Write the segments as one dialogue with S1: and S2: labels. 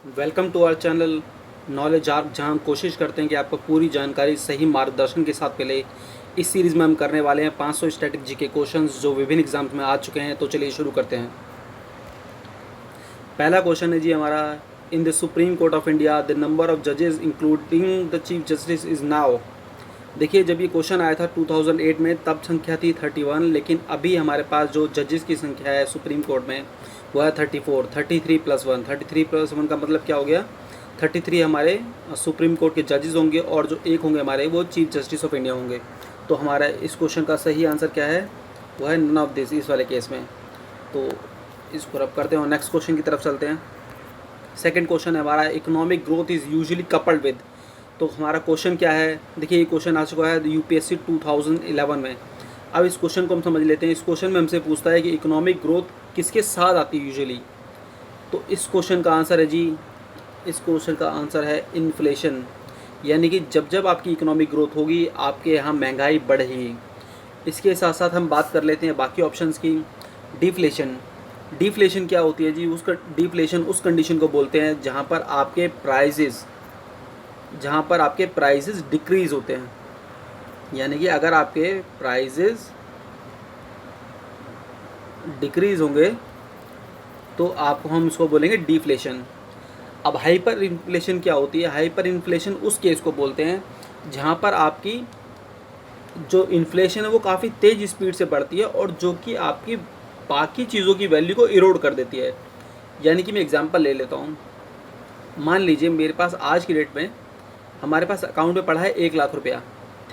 S1: Welcome to our channel knowledge arc, जहां हम कोशिश करते हैं कि आपको पूरी जानकारी सही मार्गदर्शन के साथ मिले। इस सीरीज़ में हम करने वाले हैं 500 स्टैटिक जीके क्वेश्चंस जो विभिन्न एग्जाम्स में आ चुके हैं। तो चलिए शुरू करते हैं। पहला क्वेश्चन है जी हमारा, in the Supreme Court of India the number of जजेस including the chief justice is now. देखिए, जब ये क्वेश्चन आया था 2008 में तब संख्या थी 31, लेकिन अभी हमारे पास जो जजेस की संख्या है सुप्रीम कोर्ट में वो है 34। 33 + 1, 33 + 1 का मतलब क्या हो गया? 33 हमारे सुप्रीम कोर्ट के जजेस होंगे और जो एक होंगे हमारे वो चीफ जस्टिस ऑफ इंडिया होंगे। तो हमारा इस क्वेश्चन का सही आंसर क्या है? वो है नन ऑफ दिस, इस वाले केस में। तो इसको रब करते हैं और नेक्स्ट क्वेश्चन की तरफ चलते हैं। सेकंड क्वेश्चन है हमारा, economic growth is usually coupled with. तो हमारा क्वेश्चन क्या है? देखिए, ये क्वेश्चन आ चुका है यूपीएससी 2011 में। अब इस क्वेश्चन को हम समझ लेते हैं। इस क्वेश्चन में हमसे पूछता है कि इकोनॉमिक ग्रोथ किसके साथ आती है यूजुअली। तो इस क्वेश्चन का आंसर है जी, इस क्वेश्चन का आंसर है इन्फ्लेशन। यानी कि जब जब आपकी इकोनॉमिक ग्रोथ होगी आपके यहाँ महंगाई बढ़ेगी। इसके साथ साथ हम बात कर लेते हैं बाकी ऑप्शंस की। डिफ्लेशन, डिफ्लेशन क्या होती है जी? उसका डिफ्लेशन उस कंडीशन को बोलते हैं जहाँ पर आपके प्राइसेस डिक्रीज़ होते हैं। यानी कि अगर आपके प्राइसेस डिक्रीज़ होंगे तो आपको हम इसको बोलेंगे डिफ्लेशन। अब हाइपर इन्फ्लेशन क्या होती है? हाइपर इन्फ्लेशन उस केस को बोलते हैं जहाँ पर आपकी जो इन्फ्लेशन है वो काफ़ी तेज़ स्पीड से बढ़ती है और जो कि आपकी बाकी चीज़ों की वैल्यू को इरोड कर देती है। यानी कि मैं एग्जांपल ले लेता हूँ। मान लीजिए मेरे पास आज की डेट में हमारे पास अकाउंट में पड़ा है 1 लाख रुपया,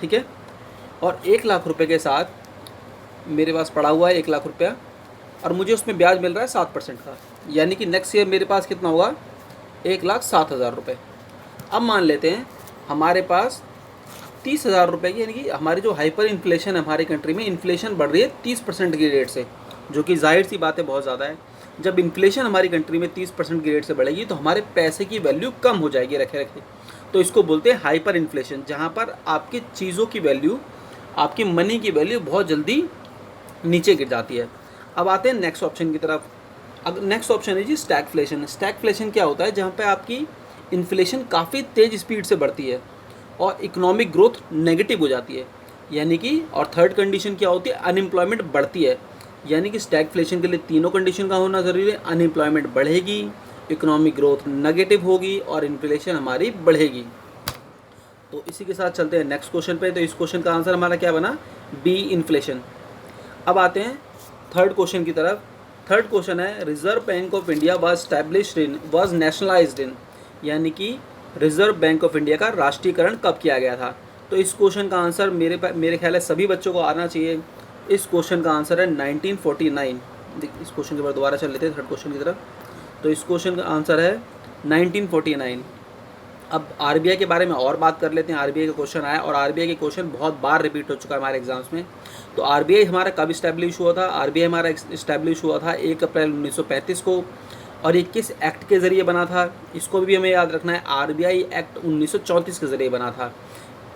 S1: ठीक है। और 1 लाख रुपये के साथ मेरे पास पड़ा हुआ है 1 लाख रुपया और मुझे उसमें ब्याज मिल रहा है 7% का। यानी कि नेक्स्ट ईयर मेरे पास कितना होगा? 1,07,000 रुपये। अब मान लेते हैं हमारे पास 30,000 रुपये की, यानी कि हमारी जो हाइपर इन्फ्लेशन है हमारी कंट्री में, इन्फ्लेशन बढ़ रही है 30% की रेट से, जो कि जाहिर सी बात है बहुत ज़्यादा है। जब इन्फ्लेशन हमारी कंट्री में 30% की रेट से बढ़ेगी तो हमारे पैसे की वैल्यू कम हो जाएगी रखे रखे। तो इसको बोलते हैं हाइपर इन्फ्लेशन, जहाँ पर आपकी चीज़ों की वैल्यू, आपकी मनी की वैल्यू बहुत जल्दी नीचे गिर जाती है। अब आते हैं नेक्स्ट ऑप्शन की तरफ। अब नेक्स्ट ऑप्शन है जी स्टैगफ्लेशन। स्टैगफ्लेशन क्या होता है? जहाँ पे आपकी इन्फ्लेशन काफ़ी तेज़ स्पीड से बढ़ती है और इकोनॉमिक ग्रोथ नेगेटिव हो जाती है। यानी कि और थर्ड कंडीशन क्या होती है? अनएम्प्लॉयमेंट बढ़ती है। यानी कि स्टैगफ्लेशन के लिए तीनों कंडीशन का होना ज़रूरी है। अनएम्प्लॉयमेंट बढ़ेगी, इकोनॉमिक ग्रोथ नेगेटिव होगी और इन्फ्लेशन हमारी बढ़ेगी। तो इसी के साथ चलते हैं नेक्स्ट क्वेश्चन पे। तो इस क्वेश्चन का आंसर हमारा क्या बना? B, inflation. अब आते हैं थर्ड क्वेश्चन की तरफ। थर्ड क्वेश्चन है, Reserve Bank of India was nationalized in. यानी कि रिजर्व बैंक ऑफ इंडिया का राष्ट्रीयकरण कब किया गया था? तो इस क्वेश्चन का आंसर मेरे ख्याल है सभी बच्चों को आना चाहिए। इस क्वेश्चन का आंसर है 1949। इस क्वेश्चन के बाद दोबारा चल लेते हैं थर्ड क्वेश्चन की तरफ। तो इस क्वेश्चन का आंसर है 1949। अब आरबीआई के बारे में और बात कर लेते हैं। आरबीआई का क्वेश्चन आया और आरबीआई के क्वेश्चन बहुत बार रिपीट हो चुका है हमारे एग्जाम्स में। तो आरबीआई हमारा कब इस्टेब्लिश हुआ था? आरबीआई हमारा इस्टेब्लिश हुआ था 1 अप्रैल 1935 को। और ये किस एक्ट के ज़रिए बना था? इसको भी हमें याद रखना है। आरबीआई एक्ट 1934 के ज़रिए बना था।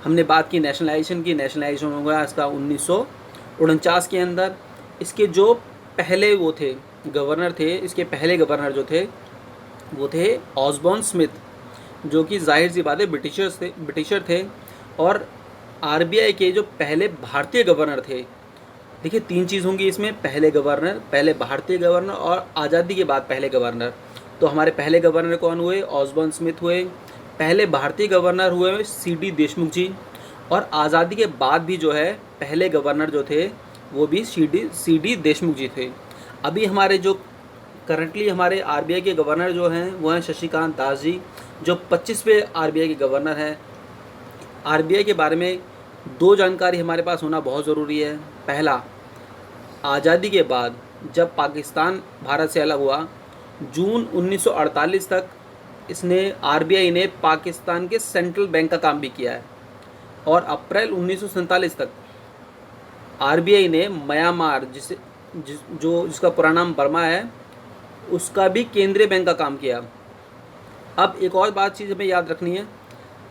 S1: हमने बात की नेशनलाइजेशन की। नेशनलाइजेशन हो गया इसका 1949 के अंदर। इसके जो पहले वो थे गवर्नर थे, इसके पहले गवर्नर जो थे वो थे ऑसबॉर्न स्मिथ, जो कि जाहिर सी बात है ब्रिटिशर थे। और आरबीआई के जो पहले भारतीय गवर्नर थे, देखिए 3 चीज़ होंगी इसमें, पहले गवर्नर, पहले भारतीय गवर्नर और आज़ादी के बाद पहले गवर्नर। तो हमारे पहले गवर्नर कौन हुए? ऑसबॉर्न स्मिथ हुए। पहले भारतीय गवर्नर हुए सीडी देशमुख जी। और आज़ादी के बाद भी जो है पहले गवर्नर जो थे वो भी सीडी देशमुख जी थे। अभी हमारे जो करंटली हमारे आरबीआई के गवर्नर जो हैं वो हैं शशिकांत दास जी, जो 25वें आरबीआई के गवर्नर हैं। आरबीआई के बारे में 2 जानकारी हमारे पास होना बहुत ज़रूरी है। पहला, आज़ादी के बाद जब पाकिस्तान भारत से अलग हुआ, जून 1948 तक आरबीआई ने पाकिस्तान के सेंट्रल बैंक का काम भी किया है। और अप्रैल 1947 तक आरबीआई ने म्यांमार, जिसका पूरा नाम बर्मा है, उसका भी केंद्रीय बैंक का काम किया। अब एक और बात चीज़ हमें याद रखनी है,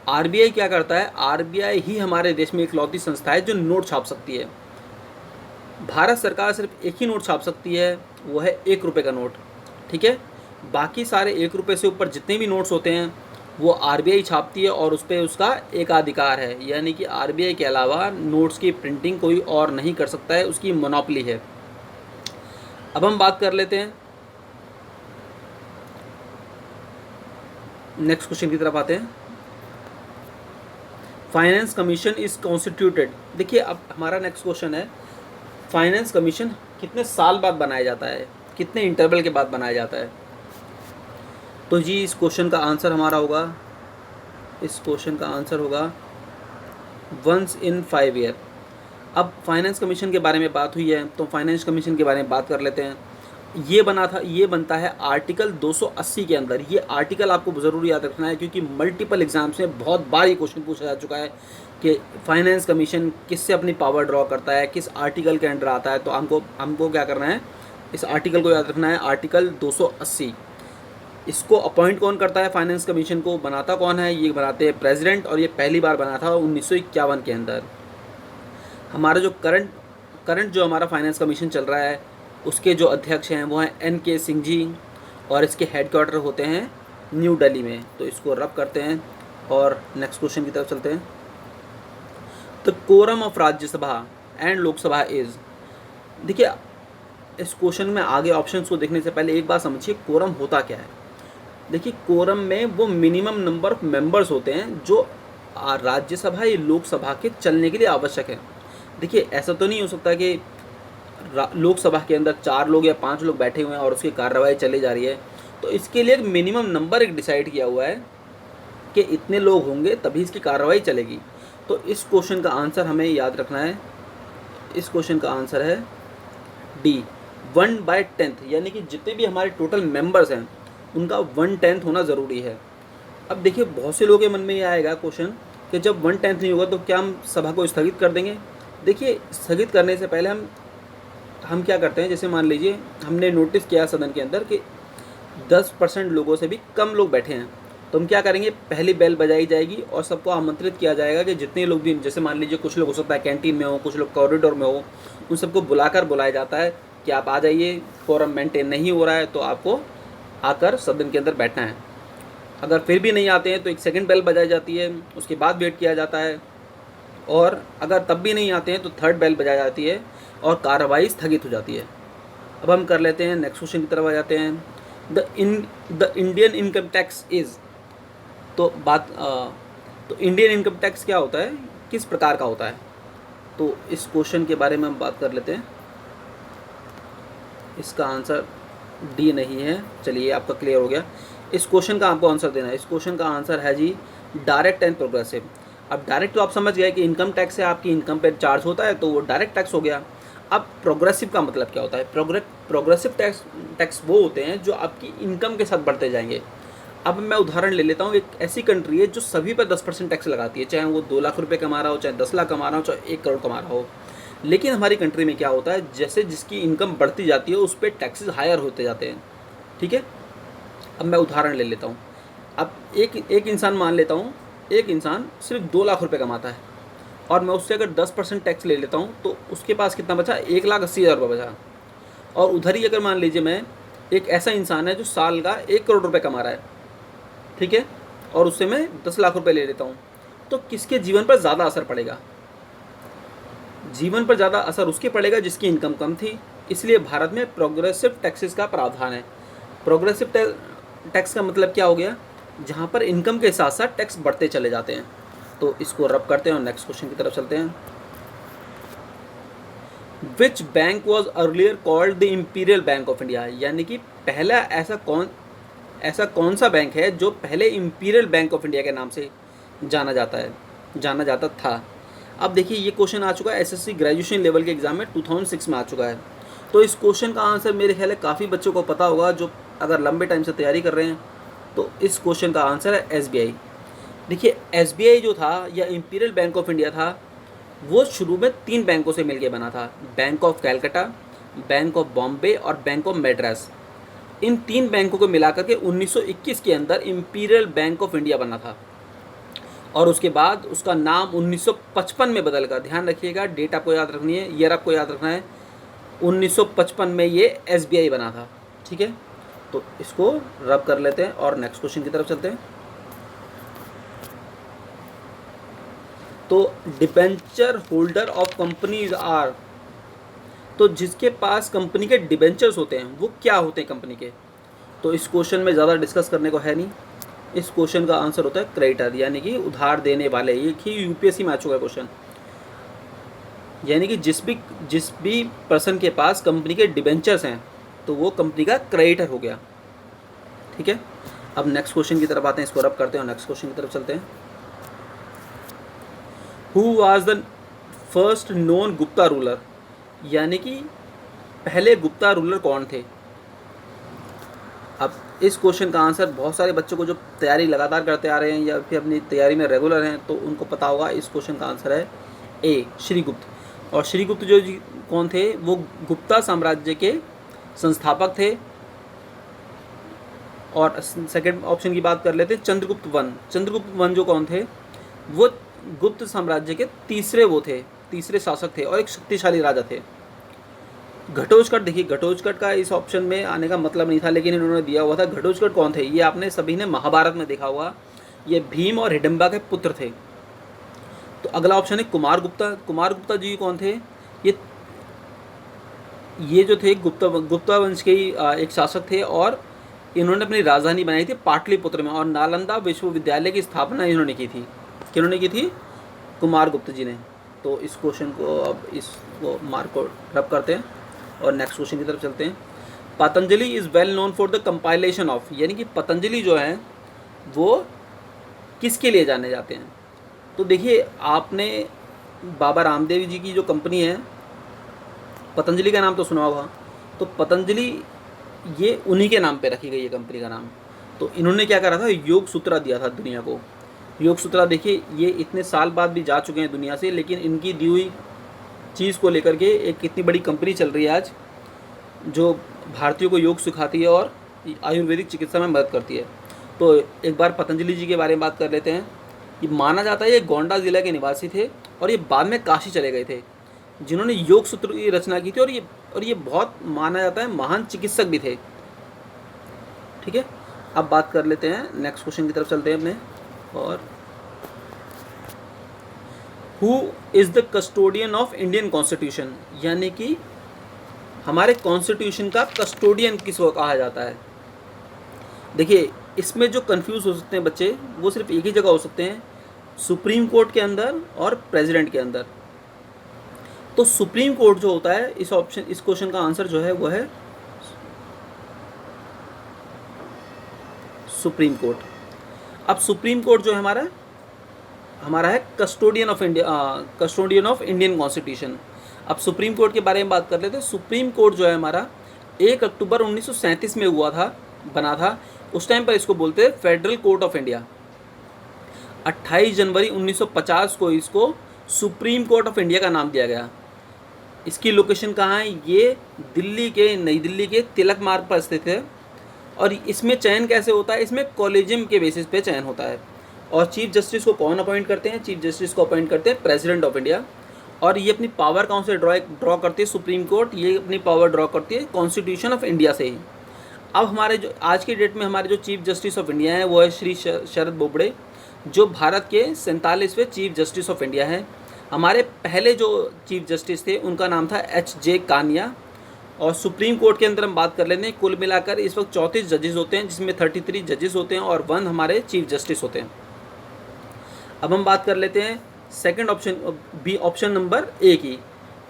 S1: आरबीआई क्या करता है? आरबीआई ही हमारे देश में इकलौती संस्था है जो नोट छाप सकती है। भारत सरकार सिर्फ एक ही नोट छाप सकती है, वो है 1 रुपये का नोट, ठीक है। बाकी सारे 1 रुपये से ऊपर जितने भी नोट्स होते हैं वो आरबीआई छापती है और उस पे उसका एकाधिकार है, यानी कि आरबीआई के अलावा नोट्स की प्रिंटिंग कोई और नहीं कर सकता है, उसकी मोनोपोली है। अब हम बात कर लेते हैं, नेक्स्ट क्वेश्चन की तरफ आते हैं। Finance commission is constituted. देखिए अब हमारा नेक्स्ट क्वेश्चन है, फाइनेंस कमीशन कितने साल बाद बनाया जाता है, कितने इंटरवल के बाद बनाया जाता है। तो जी इस क्वेश्चन का आंसर हमारा होगा, इस क्वेश्चन का आंसर होगा वंस इन 5 ईयर। अब फाइनेंस कमीशन के बारे में बात हुई है तो फाइनेंस कमीशन के बारे में बात कर लेते हैं। ये बनता है आर्टिकल 280 के अंदर। ये आर्टिकल आपको ज़रूर याद रखना है क्योंकि मल्टीपल एग्जाम्स में बहुत बार ये क्वेश्चन पूछा जा चुका है कि फाइनेंस कमीशन किससे अपनी पावर ड्रॉ करता है, किस आर्टिकल के अंडर आता है। तो हमको क्या करना है, इस आर्टिकल को याद रखना है, आर्टिकल 280। इसको अपॉइंट कौन करता है, फाइनेंस कमीशन को बनाता कौन है, ये बनाते हैं प्रेसिडेंट, और ये पहली बार बना था 1951 के अंदर। हमारा जो करंट जो हमारा फाइनेंस कमीशन चल रहा है उसके जो अध्यक्ष हैं वो हैं NK सिंह जी, और इसके हेडक्वार्टर होते हैं न्यू दिल्ली में। तो इसको रब करते हैं और नेक्स्ट क्वेश्चन की तरफ चलते हैं। The quorum of Rajya Sabha and Lok Sabha is. देखिए इस क्वेश्चन में आगे ऑप्शंस को देखने से पहले एक बात समझिए, कोरम होता क्या है। देखिए कोरम में वो मिनिमम नंबर ऑफ मेंबर्स होते हैं जो राज्यसभा या लोकसभा के चलने के लिए आवश्यक है। देखिए ऐसा तो नहीं हो सकता कि लोकसभा के अंदर 4 लोग या 5 लोग बैठे हुए हैं और उसकी कार्रवाई चली जा रही है। तो इसके लिए एक मिनिमम नंबर एक डिसाइड किया हुआ है कि इतने लोग होंगे तभी इसकी कार्रवाई चलेगी। तो इस क्वेश्चन का आंसर हमें याद रखना है, इस क्वेश्चन का आंसर है डी, 1/10, यानी कि जितने भी हमारे टोटल मेंबर्स हैं उनका 1/10 होना ज़रूरी है। अब देखिए बहुत से लोगों के मन में ये आएगा क्वेश्चन कि जब 1/10 नहीं होगा तो क्या हम सभा को स्थगित कर देंगे। देखिए स्थगित करने से पहले हम क्या करते हैं, जैसे मान लीजिए हमने नोटिस किया सदन के अंदर कि 10% लोगों से भी कम लोग बैठे हैं, तो हम क्या करेंगे, पहली बेल बजाई जाएगी और सबको आमंत्रित किया जाएगा कि जितने लोग भी, जैसे मान लीजिए कुछ लोग हो सकता है कैंटीन में हो, कुछ लोग कॉरिडोर में हो, उन सबको बुलाया जाता है कि आप आ जाइए, कोरम मेंटेन नहीं हो रहा है तो आपको आकर सदन के अंदर बैठना है। अगर फिर भी नहीं आते हैं तो एक सेकंड बेल बजाई जाती है, उसके बाद वेट किया जाता है, और अगर तब भी नहीं आते हैं तो थर्ड बेल बजाई जाती है और कार्रवाई स्थगित हो जाती है। अब हम कर लेते हैं नेक्स्ट क्वेश्चन की तरफ आ जाते हैं। The Indian income tax is. तो इंडियन इनकम टैक्स क्या होता है, किस प्रकार का होता है। तो इस क्वेश्चन के बारे में हम बात कर लेते हैं। इसका आंसर डी नहीं है, चलिए आपका क्लियर हो गया। इस क्वेश्चन का आपको आंसर देना है। इस क्वेश्चन का आंसर है जी डायरेक्ट एंड प्रोग्रेसिव। अब डायरेक्ट तो आप समझ गए कि इनकम टैक्स से आपकी इनकम पर चार्ज होता है तो वो डायरेक्ट टैक्स हो गया। अब प्रोग्रेसिव का मतलब क्या होता है, प्रोग्रेसिव टैक्स वो होते हैं जो आपकी इनकम के साथ बढ़ते जाएंगे। अब मैं उदाहरण ले लेता हूँ, एक ऐसी कंट्री है जो सभी पर 10% टैक्स लगाती है, चाहे वो 2 लाख रुपए कमा रहा हो, चाहे 10 लाख कमा रहा हो, चाहे 1 करोड़ कमा रहा हो। लेकिन हमारी कंट्री में क्या होता है, जैसे जिसकी इनकम बढ़ती जाती है उस पर टैक्सेस हायर होते जाते हैं। ठीक है, अब मैं उदाहरण ले लेता हूँ। अब एक इंसान मान लेता हूँ, एक इंसान सिर्फ 2 लाख रुपये कमाता है और मैं उससे अगर 10% टैक्स ले लेता हूँ तो उसके पास कितना बचा, 1,80,000 रुपये बचा। और उधर ही अगर मान लीजिए मैं एक ऐसा इंसान है जो साल का 1 करोड़ रुपये कमा रहा है, ठीक है, और उससे मैं 10 लाख रुपए ले लेता हूँ, तो किसके जीवन पर ज़्यादा असर पड़ेगा। जीवन पर ज़्यादा असर उसके पड़ेगा जिसकी इनकम कम थी। इसलिए भारत में प्रोग्रेसिव टैक्सेस का प्रावधान है। प्रोग्रेसिव टैक्स का मतलब क्या हो गया, जहाँ पर इनकम के साथ साथ टैक्स बढ़ते चले जाते हैं। तो इसको रब करते हैं और नेक्स्ट क्वेश्चन की तरफ चलते हैं। Which bank was earlier called the imperial bank of India, यानी कि पहला ऐसा कौन सा बैंक है जो पहले इम्पीरियल बैंक ऑफ इंडिया के नाम से जाना जाता था। अब देखिए ये क्वेश्चन आ चुका है एसएससी ग्रेजुएशन लेवल के एग्जाम में 2006 में आ चुका है। तो इस क्वेश्चन का आंसर मेरे ख्याल है काफ़ी बच्चों को पता होगा जो अगर लंबे टाइम से तैयारी कर रहे हैं। तो इस क्वेश्चन का आंसर है एसबीआई। देखिए एसबीआई जो था या इम्पीरियल बैंक ऑफ इंडिया था वो शुरू में 3 बैंकों से मिलकर बना था, bank of Calcutta, bank of Bombay और बैंक ऑफ मैड्रास। इन 3 बैंकों को मिलाकर के 1921 के अंदर इम्पीरियल बैंक ऑफ इंडिया बना था और उसके बाद उसका नाम 1955 में बदल कर, ध्यान रखिएगा डेट आपको याद रखनी है, ईयर आपको याद रखना है, 1955 में ये एसबीआई बना था। ठीक है, तो इसको रब कर लेते हैं और नेक्स्ट क्वेश्चन की तरफ चलते हैं। तो debenture holder of companies are, तो जिसके पास कंपनी के डिबेंचर्स होते हैं वो क्या होते हैं कंपनी के। तो इस क्वेश्चन में ज़्यादा डिस्कस करने को है नहीं, इस क्वेश्चन का आंसर होता है क्रेडिटर, यानी कि उधार देने वाले। ये कि यूपीएससी में आ चुका है क्वेश्चन, यानी कि जिस भी पर्सन के पास कंपनी के डिबेंचर्स हैं तो वो कंपनी का क्रेडिटर हो गया। ठीक है, अब नेक्स्ट क्वेश्चन की तरफ आते हैं, इसको रब करते हैं और नेक्स्ट क्वेश्चन की तरफ चलते हैं। Who was the first known Gupta ruler, यानी कि पहले गुप्ता रूलर कौन थे। अब इस क्वेश्चन का आंसर बहुत सारे बच्चों को जो तैयारी लगातार करते आ रहे हैं या फिर अपनी तैयारी में रेगुलर हैं तो उनको पता होगा। इस क्वेश्चन का आंसर है ए, श्रीगुप्त। और श्रीगुप्त जो कौन थे, वो गुप्ता साम्राज्य के संस्थापक थे। और सेकंड ऑप्शन की बात कर लेते हैं, चंद्रगुप्त वन। चंद्रगुप्त वन जो कौन थे, वो गुप्त साम्राज्य के तीसरे शासक थे और एक शक्तिशाली राजा थे। घटोत्कच, देखिए घटोत्कच का इस ऑप्शन में आने का मतलब नहीं था, लेकिन इन्होंने दिया हुआ था। घटोत्कच कौन थे, ये आपने सभी ने महाभारत में देखा हुआ, ये भीम और हिडिंबा के पुत्र थे। तो अगला ऑप्शन है कुमार गुप्ता। कुमार गुप्ता जी कौन थे, ये जो थे गुप्ता वंश के एक शासक थे और इन्होंने अपनी राजधानी बनाई थी पाटलिपुत्र में और नालंदा विश्वविद्यालय की स्थापना इन्होंने की थी। किन्होंने की थी, कुमार गुप्ता जी ने। तो इस क्वेश्चन को अब इसको मार्क को रब करते हैं और नेक्स्ट क्वेश्चन की तरफ चलते हैं। Patanjali is well known for the compilation of, यानी कि पतंजलि जो है वो किसके लिए जाने जाते हैं। तो देखिए आपने बाबा रामदेव जी की जो कंपनी है, पतंजलि का नाम तो सुना होगा। तो पतंजलि ये उन्हीं के नाम पे रखी गई है कंपनी का नाम। तो इन्होंने क्या करा था, योग सूत्रा दिया था दुनिया को। योग सूत्रा देखिए ये इतने साल बाद भी जा चुके हैं दुनिया से, लेकिन इनकी दी हुई चीज़ को लेकर के एक कितनी बड़ी कंपनी चल रही है आज, जो भारतीयों को योग सिखाती है और आयुर्वेदिक चिकित्सा में मदद करती है। तो एक बार पतंजलि जी के बारे में बात कर लेते हैं। ये माना जाता है ये गोंडा ज़िला के निवासी थे और ये बाद में काशी चले गए थे, जिन्होंने योग सूत्र की रचना की थी। और ये बहुत माना जाता है महान चिकित्सक भी थे। ठीक है, अब बात कर लेते हैं, नेक्स्ट क्वेश्चन की तरफ चलते हैं अपने। और who is the custodian of Indian constitution, यानी कि हमारे कॉन्स्टिट्यूशन का कस्टोडियन किसको कहा जाता है। देखिए इसमें जो कंफ्यूज हो सकते हैं बच्चे, वो सिर्फ एक ही जगह हो सकते हैं, सुप्रीम कोर्ट के अंदर और प्रेसिडेंट के अंदर। तो सुप्रीम कोर्ट जो होता है, इस क्वेश्चन का आंसर जो है वो है सुप्रीम कोर्ट। अब सुप्रीम कोर्ट जो है हमारा है कस्टोडियन ऑफ इंडियन कॉन्स्टिट्यूशन। अब सुप्रीम कोर्ट के बारे में बात कर लेते हैं। सुप्रीम कोर्ट जो है हमारा 1 अक्टूबर 1937 में बना था। उस टाइम पर इसको बोलते हैं फेडरल कोर्ट ऑफ इंडिया। 28 जनवरी 1950 को इसको सुप्रीम कोर्ट ऑफ इंडिया का नाम दिया गया। इसकी लोकेशन कहाँ है, ये नई दिल्ली के तिलक मार्ग पर स्थित है। और इसमें चयन कैसे होता है, इसमें कॉलेजियम के बेसिस पे चयन होता है। और चीफ जस्टिस को कौन अपॉइंट करते हैं, चीफ जस्टिस को अपॉइंट करते हैं प्रेसिडेंट ऑफ इंडिया। और ये अपनी पावर कहाँ से ड्रॉ करती है, सुप्रीम कोर्ट ये अपनी पावर ड्रॉ करती है कॉन्स्टिट्यूशन ऑफ इंडिया से ही। अब हमारे जो आज की डेट में हमारे जो चीफ जस्टिस ऑफ इंडिया हैं वो है श्री शरद बोबड़े, जो भारत के 47वें चीफ जस्टिस ऑफ इंडिया हैं। हमारे पहले जो चीफ जस्टिस थे उनका नाम था H.J. कानिया। और सुप्रीम कोर्ट के अंदर हम बात कर लेते हैं, कुल मिलाकर इस वक्त 34 जजेस होते हैं, जिसमें 33 जजेस होते हैं और 1 हमारे चीफ जस्टिस होते हैं। अब हम बात कर लेते हैं second option B, option number A की।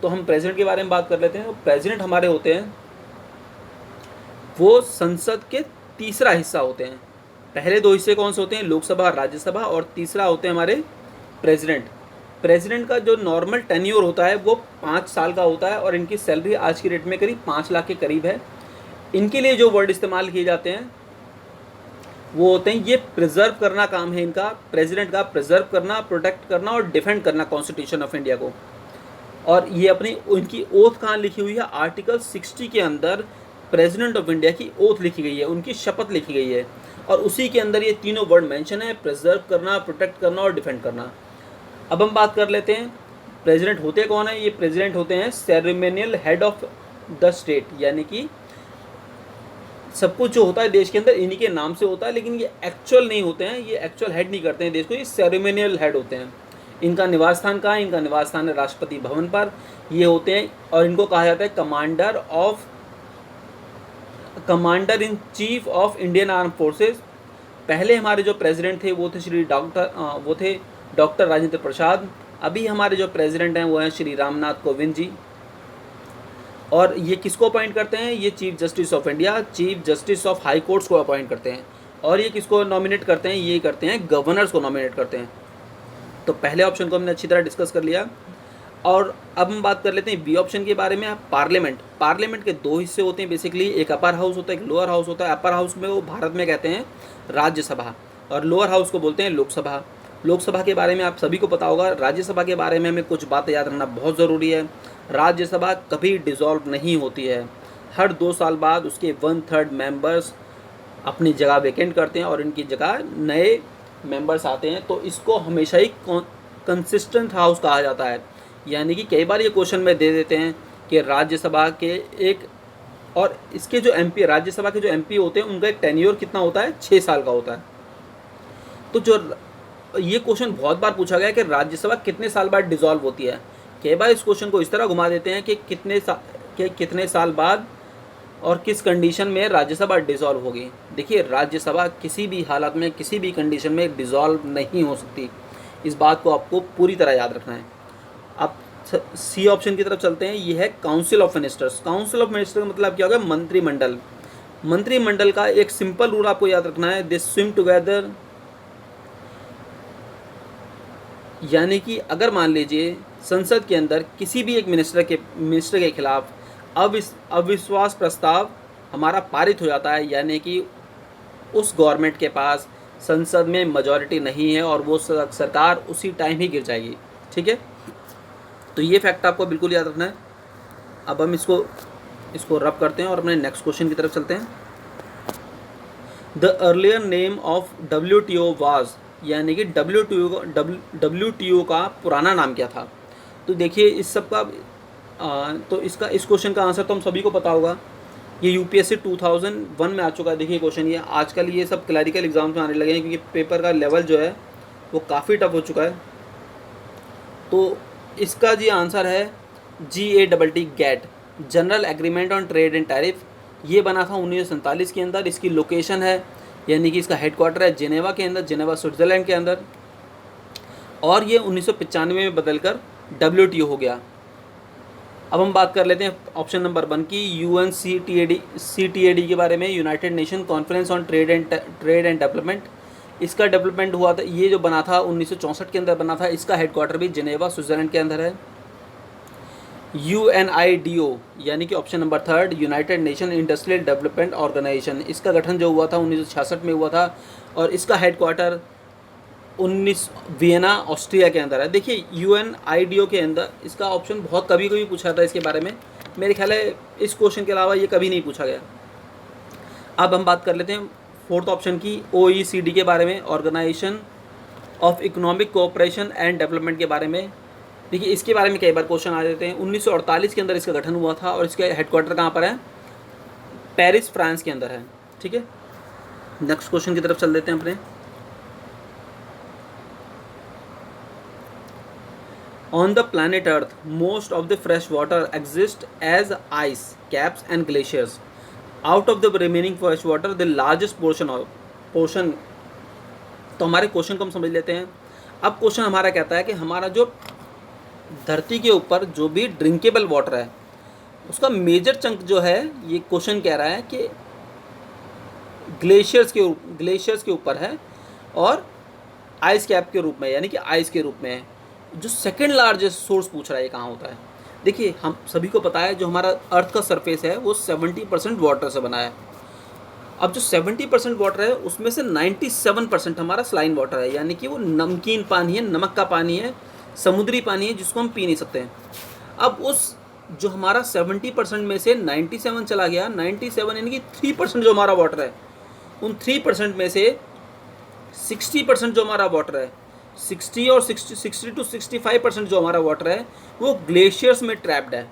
S1: तो हम प्रेसिडेंट के बारे में बात कर लेते हैं। प्रेसिडेंट हमारे होते हैं वो संसद के तीसरा हिस्सा होते हैं। पहले 2 हिस्से कौन से होते हैं, लोकसभा और राज्यसभा, और तीसरा होते हैं हमारे प्रेसिडेंट। प्रेसिडेंट का जो नॉर्मल टेन्योर होता है वो 5 साल का होता है और इनकी सैलरी आज की डेट में करीब 5 लाख के करीब है। इनके लिए जो वर्ड इस्तेमाल किए जाते हैं वो होते हैं, ये प्रिजर्व करना काम है इनका, प्रेसिडेंट का प्रिजर्व करना, प्रोटेक्ट करना और डिफेंड करना कॉन्स्टिट्यूशन ऑफ इंडिया को। और ये उनकी ओथ कहाँ लिखी हुई है, आर्टिकल 60 के अंदर प्रेसिडेंट ऑफ इंडिया की ओथ लिखी गई है, उनकी शपथ लिखी गई है। और उसी के अंदर ये तीनों वर्ड मेंशन है, प्रिजर्व करना, प्रोटेक्ट करना और डिफेंड करना। अब हम बात कर लेते हैं प्रेसिडेंट होते कौन है। ये प्रेसिडेंट होते हैं ceremonial head of the state, यानी कि सब कुछ जो होता है देश के अंदर इन्हीं के नाम से होता है, लेकिन ये एक्चुअल नहीं होते हैं, ये एक्चुअल हेड नहीं करते हैं देश को, ये सेरेमोनियल हेड होते हैं। इनका निवास स्थान कहाँ है? इनका निवास स्थान है राष्ट्रपति भवन पर, ये होते हैं, और इनको कहा जाता है commander in chief of Indian arm forces. पहले हमारे जो प्रेसिडेंट थे वो थे डॉक्टर राजेंद्र प्रसाद। अभी हमारे जो प्रेसिडेंट हैं वो हैं श्री रामनाथ कोविंद जी। और ये किसको अपॉइंट करते हैं? ये chief justice of India, chief justice of high courts को अपॉइंट करते हैं। और ये किसको नॉमिनेट करते हैं? ये करते हैं गवर्नर्स को नॉमिनेट करते हैं। तो पहले ऑप्शन को हमने अच्छी तरह डिस्कस कर लिया। और अब हम बात कर लेते हैं बी ऑप्शन के बारे में। पार्लियामेंट के दो हिस्से होते हैं बेसिकली, एक अपर हाउस होता है, एक लोअर हाउस होता है। अपर हाउस में वो भारत में कहते हैं राज्यसभा, और लोअर हाउस को बोलते हैं लोकसभा। लोकसभा के बारे में आप सभी को पता होगा। राज्यसभा के बारे में हमें कुछ बातें याद रखना बहुत ज़रूरी है। राज्यसभा कभी डिसॉल्व नहीं होती है, हर 2 साल बाद उसके 1/3 मेंबर्स अपनी जगह वेकेंट करते हैं और इनकी जगह नए मेंबर्स आते हैं। तो इसको हमेशा ही कंसिस्टेंट हाउस कहा जाता है। यानी कि कई बार ये क्वेश्चन में दे देते हैं कि राज्यसभा के एक, और इसके जो एमपी, राज्यसभा के जो एमपी होते हैं उनका एक टेन्योर कितना होता है? 6 साल का होता है। तो जो ये क्वेश्चन बहुत बार पूछा गया है कि राज्यसभा कितने साल बाद डिसॉल्व होती है। कई बार इस क्वेश्चन को इस तरह घुमा देते हैं कि कितने साल बाद और किस कंडीशन में राज्यसभा डिसॉल्व होगी। देखिए, राज्यसभा किसी भी हालत में, किसी भी कंडीशन में डिसॉल्व नहीं हो सकती। इस बात को आपको पूरी तरह याद रखना है। अब सी ऑप्शन की तरफ चलते हैं। ये है council of ministers. Council of minister का मतलब क्या होगा? मंत्रिमंडल। मंत्रिमंडल का एक सिंपल रूल आपको याद रखना है, दे स्विम टुगेदर। यानी कि अगर मान लीजिए संसद के अंदर किसी भी एक मिनिस्टर के खिलाफ अविश्वास प्रस्ताव हमारा पारित हो जाता है, यानी कि उस गवर्नमेंट के पास संसद में मेजॉरिटी नहीं है और वो सरकार उसी टाइम ही गिर जाएगी। ठीक है, तो ये फैक्ट आपको बिल्कुल याद रखना है। अब हम इसको रब करते हैं और अपने नेक्स्ट क्वेश्चन की तरफ चलते हैं। The earlier name of WTO was, यानी कि WTO का पुराना नाम क्या था? तो देखिए, इस सब का तो इस क्वेश्चन का आंसर तो हम सभी को पता होगा। ये UPSC 2001 में आ चुका है। देखिए क्वेश्चन, ये आजकल ये सब क्लैरिकल एग्जाम्स में आने लगे हैं क्योंकि पेपर का लेवल जो है वो काफ़ी टफ हो चुका है। तो इसका जी आंसर है GATT, GATT, general agreement on trade and tariff. ये बना था 1947 के अंदर। इसकी लोकेशन है, यानी कि इसका हेडक्वार्टर है जिनेवा के अंदर, जिनेवा स्विट्ज़रलैंड के अंदर। और ये 1995 में बदलकर WTO हो गया। अब हम बात कर लेते हैं ऑप्शन नंबर 1 की, UNCTAD के बारे में, United nation conference on trade and development. इसका डेवलपमेंट हुआ था, ये जो बना था 1964 के अंदर बना था। इसका हेडक्वार्टर भी जिनेवा स्विट्ज़रलैंड के अंदर है। UNIDO, यानी कि option number 3, united nation industrial development organisation. इसका गठन जो हुआ था 1966 में हुआ था और इसका हेडक्वार्टर वियना ऑस्ट्रिया के अंदर है। देखिए, UNIDO के अंदर इसका ऑप्शन बहुत कभी पूछा था इसके बारे में। मेरे ख्याल है इस क्वेश्चन के अलावा ये कभी नहीं पूछा गया। अब हम बात कर लेते हैं 4th ऑप्शन की, OECD के बारे में, organisation of economic cooperation and development के बारे में। देखिए, इसके बारे में कई बार क्वेश्चन आ जाते हैं। 1948 के अंदर इसका गठन हुआ था और इसका हेडक्वार्टर कहाँ पर है? पेरिस, फ्रांस के अंदर है। ठीक है, नेक्स्ट क्वेश्चन की तरफ चल देते हैं अपने। On the planet Earth, most of the fresh water exists as ice caps and glaciers. Out of the remaining fresh water, the largest portion तो हमारे क्वेश्चन को हम समझ लेते हैं। अब क्वेश्चन हमारा कहता है कि हमारा जो धरती के ऊपर जो भी ड्रिंकेबल वाटर है उसका मेजर चंक जो है, ये क्वेश्चन कह रहा है कि ग्लेशियर्स के ऊपर है और आइस कैप के रूप में, यानी कि आइस के रूप में है। जो सेकंड लार्जेस्ट सोर्स पूछ रहा है, ये कहाँ होता है? देखिए, हम सभी को पता है जो हमारा अर्थ का सरफेस है वो 70% वाटर से बना है। अब जो 70% वाटर है उसमें से 97% हमारा स्लाइन वाटर है, यानी कि वो नमकीन पानी है, नमक का पानी है, समुद्री पानी है जिसको हम पी नहीं सकते हैं। अब उस जो हमारा 70% में से 97 चला गया, 97 यानी कि 3% जो हमारा वाटर है, उन 3% में से 60% जो हमारा वाटर है, 60 to 65% जो हमारा वाटर है वो ग्लेशियर्स में ट्रैप्ड है।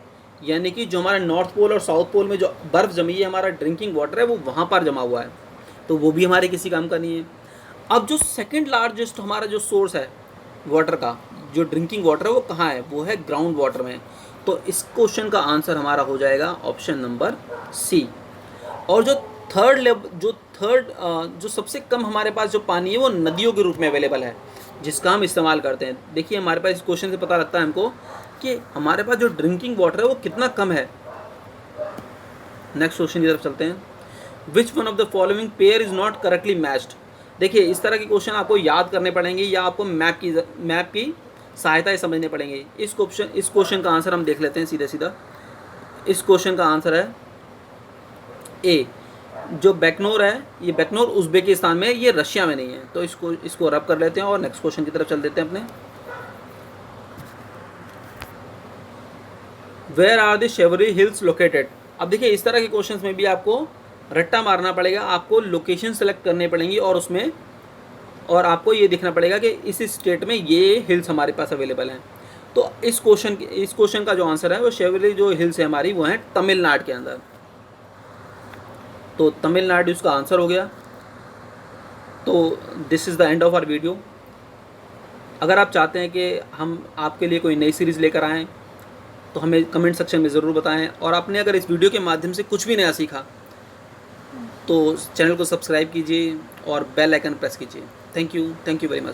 S1: यानी कि जो हमारा नॉर्थ पोल और साउथ पोल में जो बर्फ़ जमी है, हमारा ड्रिंकिंग वाटर है वो वहाँ पर जमा हुआ है, तो वो भी हमारे किसी काम का नहीं है। अब जो सेकंड लार्जेस्ट हमारा जो सोर्स है वाटर का, जो ड्रिंकिंग वाटर है वो कहाँ है, वो है ग्राउंड वाटर में। तो इस क्वेश्चन का आंसर हमारा हो जाएगा ऑप्शन नंबर सी। और जो सबसे कम हमारे पास जो पानी है वो नदियों के रूप में अवेलेबल है, जिसका हम इस्तेमाल करते हैं। देखिए हमारे पास इस क्वेश्चन से पता लगता है हमको कि हमारे पास जो ड्रिंकिंग वाटर है वो कितना कम है। नेक्स्ट क्वेश्चन की तरफ चलते हैं। Which one of the following pair is not correctly matched. देखिए इस तरह के क्वेश्चन आपको याद करने पड़ेंगे या आपको मैप की सहायता समझने पड़ेंगे। इस क्वेश्चन का आंसर हम देख लेते हैं सीधा सीधा। इस क्वेश्चन का आंसर है ए। जो बैकनोर है, ये बैकनोर उज़्बेकिस्तान में है, ये रशिया में नहीं है। तो इसको रब कर लेते हैं और नेक्स्ट क्वेश्चन की तरफ चल देते हैं अपने। Where are the Shevaroy hills located. अब देखिए इस तरह के क्वेश्चंस में भी आपको रट्टा मारना पड़ेगा, आपको लोकेशन सेलेक्ट करनी पड़ेंगी और आपको ये देखना पड़ेगा कि इस स्टेट में ये हिल्स हमारे पास अवेलेबल हैं। तो इस क्वेश्चन का जो आंसर है वो शेवरी जो हिल्स है हमारी वो हैं तमिलनाडु के अंदर। तो तमिलनाडु इसका आंसर हो गया। तो this is the end of our video. अगर आप चाहते हैं कि हम आपके लिए कोई नई सीरीज़ लेकर आएँ तो हमें कमेंट सेक्शन में ज़रूर बताएं। और आपने अगर इस वीडियो के माध्यम से कुछ भी नया सीखा तो चैनल को सब्सक्राइब कीजिए और बेल आइकन प्रेस कीजिए। Thank you very much.